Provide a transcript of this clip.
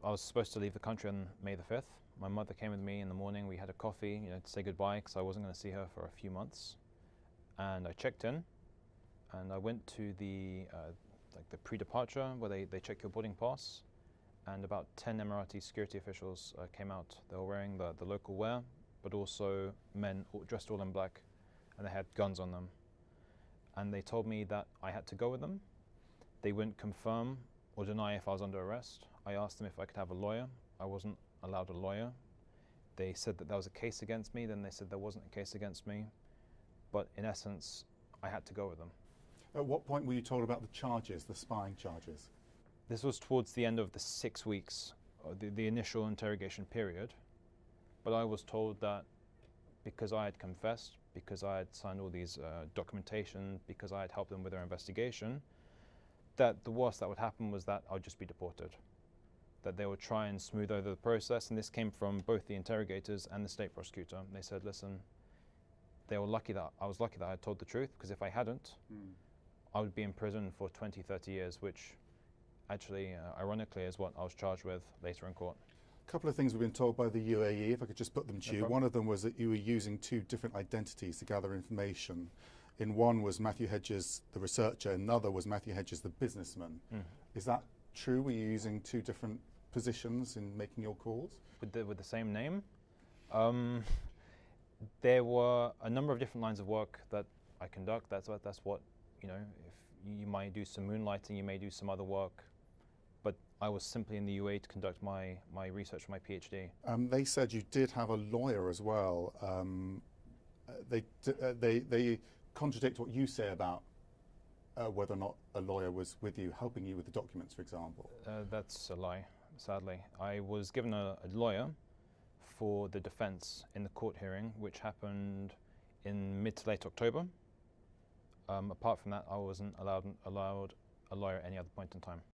I was supposed to leave the country on May the 5th. My mother came with me in the morning. We had a coffee, to say goodbye because I wasn't going to see her for a few months. And I checked in, and I went to the pre-departure where they check your boarding pass. And about 10 Emirati security officials came out. They were wearing the local wear, but also men dressed all in black, and they had guns on them. And they told me that I had to go with them. They wouldn't confirm or deny if I was under arrest. I asked them if I could have a lawyer. I wasn't allowed a lawyer. They said that there was a case against me, then they said there wasn't a case against me. But in essence, I had to go with them. At what point were you told about the charges, the spying charges? This was towards the end of the 6 weeks, the initial interrogation period. But I was told that because I had confessed, because I had signed all these documentation, because I had helped them with their investigation, that the worst that would happen was that I would just be deported. That they would try and smooth over the process, and this came from both the interrogators and the state prosecutor. They said, listen, I was lucky that I had told the truth, because if I hadn't, I would be in prison for 20, 30 years, which actually, ironically, is what I was charged with later in court. A couple of things we've been told by the UAE, if I could just put them to you. One of them was that you were using 2 different identities to gather information. In one was Mathiew Hedges, the researcher, another was Mathiew Hedges, the businessman. Is that true? Were you using 2 different positions in making your calls? With the same name? There were a number of different lines of work that I conduct. That's what, if you might do some moonlighting, you may do some other work. But I was simply in the UAE to conduct my research for my PhD. They said you did have a lawyer as well. They contradict what you say about whether or not a lawyer was with you, helping you with the documents, for example. That's a lie, sadly. I was given a lawyer for the defense in the court hearing, which happened in mid to late October. Apart from that, I wasn't allowed a lawyer at any other point in time.